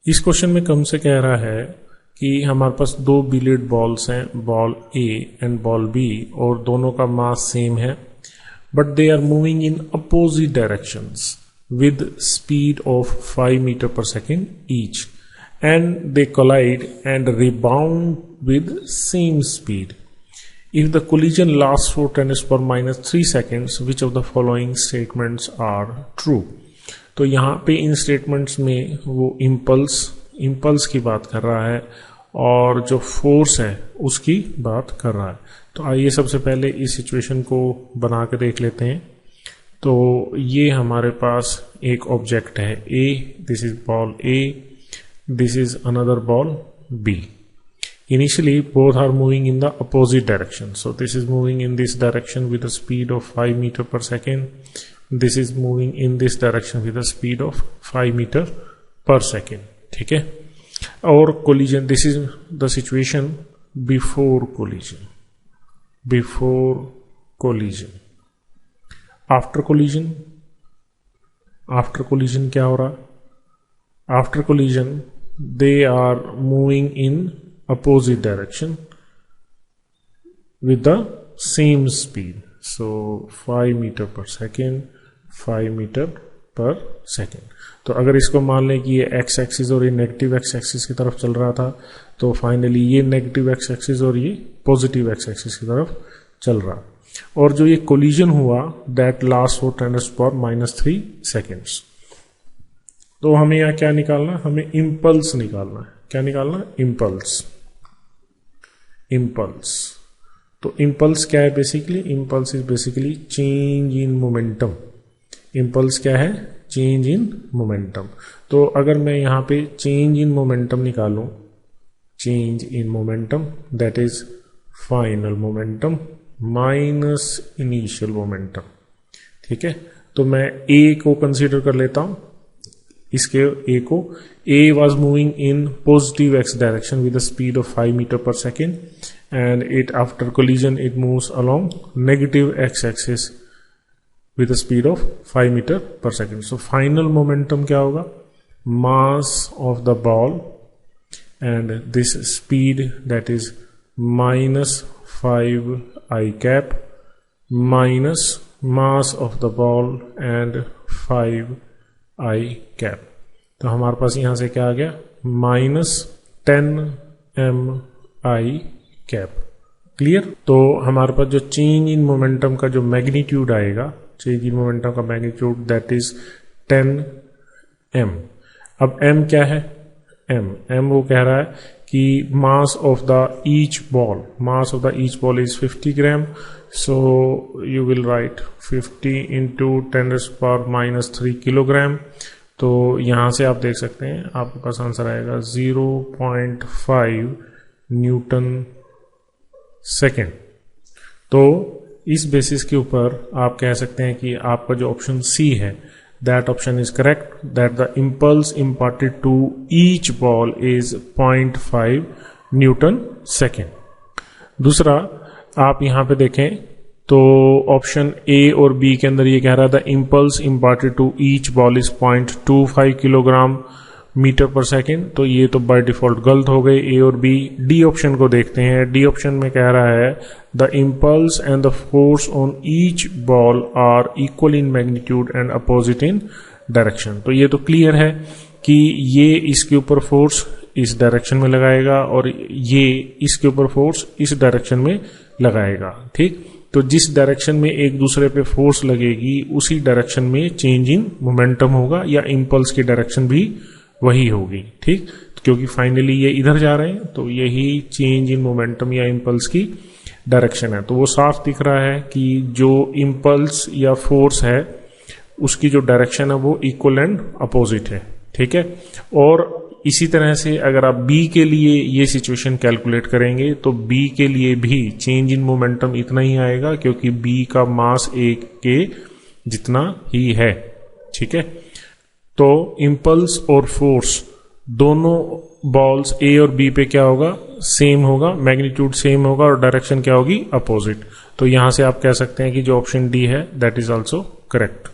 इस क्वेश्चन में कम से कह रहा है कि हमारे पास दो बिलियर्ड बॉल्स हैं, ball A and ball B, और दोनों का मास सेम है, but they are moving in opposite directions with speed of 5 meter per second each, and they collide and rebound with same speed. If the collision lasts for 10 to the power minus 3 seconds, which of the following statements are true? तो यहाँ पे इन statements में वो impulse की बात कर रहा है और जो फोर्स है उसकी बात कर रहा है। तो आइए सबसे पहले इस सिचुएशन को बना के देख लेते हैं। तो ये हमारे पास एक ऑब्जेक्ट है A, this is ball A, this is another ball B. Initially both are moving in the opposite direction, so this is moving in this direction with the speed of 5 metre per second, this is moving in this direction with the speed of 5 metre per second. ठीक है, और collision, this is the situation before collision. After collision क्या हो रहा? After collision they are moving in opposite direction with the same speed, so 5 metre per second, 5 metre per second. तो अगर इसको मान लें कि ये एक्स एक्सिस और ये नेगेटिव एक्स एक्सिस की तरफ चल रहा था, तो फाइनली ये नेगेटिव एक्स एक्सिस और ये पॉजिटिव एक्स एक्सिस की तरफ चल रहा। और जो ये कोलिजन हुआ that last for 10 to the power minus 3 seconds। तो हमें यहाँ क्या निकालना है? हमें इम्पल्स निकालना है। क्या निकालना है? इम्पल्स। तो इम्पल्स क्या है? Basically impulse is basically change in momentum. Impulse क्या है? Change in momentum. तो अगर मैं यहाँ पे चेंज इन मोमेंटम निकालूं, change in momentum that is final momentum minus initial momentum. ठीक है, तो मैं ए को कंसीडर कर लेता हूं। इसके ए को, A was moving in positive X direction with the speed of 5 metre per second, and it after collision it moves along negative X axis with the speed of 5 metre per second. So final momentum क्या होगा? Mass of the ball and this speed that is minus 5 I cap minus mass of the ball and 5 I cap। तो हमारे पास यहां से क्या आ गया? Minus 10 MI cap। Clear? तो हमारे पास जो चेंज इन मोमेंटम का जो मैग्नीट्यूड आएगा, चेंज इन मोमेंटम का मैग्नीट्यूड दैट इज 10 M। अब M क्या है? M वो कह रहा है कि mass of the each ball is 50 gram, so you will write 50 into 10 to the power minus 3 kilogram। तो यहां से आप देख सकते हैं आपके पास आंसर आएगा 0.5 न्यूटन सेकेंड। तो इस बेसिस के ऊपर आप कह सकते हैं कि आपका जो ऑप्शन सी है that option is correct, that the impulse imparted to each ball is 0.5 Newton second। दूसरा आप यहां पे देखें तो ऑप्शन ए और बी के अंदर ये कह रहा था impulse imparted to each ball is 0.25 kilogram metre per second. तो ये तो बाय डिफॉल्ट गलत हो गए ए और बी। डी ऑप्शन को देखते हैं। डी ऑप्शन में कह रहा है the impulse and the force on each ball are equal in magnitude and opposite in direction. तो ये तो क्लियर है कि ये इसके ऊपर फोर्स इस डायरेक्शन में लगाएगा और ये इसके ऊपर फोर्स इस डायरेक्शन में लगाएगा। ठीक, तो जिस डायरेक्शन में एक दूसरे पे फोर्स लगेगी उसी डायरेक्शन में चेंज इन मोमेंटम होगा, या इम्पल्स की डायरेक्शन भी वही होगी। ठीक, क्योंकि फाइनली ये इधर जा रहे हैं तो यही चेंज इन मोमेंटम या इम्पल्स की डायरेक्शन है। तो वो साफ दिख रहा है कि जो इम्पल्स या फोर्स है उसकी जो डायरेक्शन है वो इक्वल एंड अपोजिट है। ठीक है, और इसी तरह से अगर आप बी के लिए ये सिचुएशन कैलकुलेट करेंगे तो बी के लिए भी चेंज इन मोमेंटम इतना ही आएगा, क्योंकि बी का मास ए के जितना ही है। ठीक है, तो इम्पल्स और फोर्स दोनों बॉल्स ए और बी पे क्या होगा? सेम होगा, मैग्नीट्यूड सेम होगा और डायरेक्शन क्या होगी? अपोजिट। तो यहां से आप कह सकते हैं कि जो ऑप्शन डी है दैट इज आल्सो करेक्ट।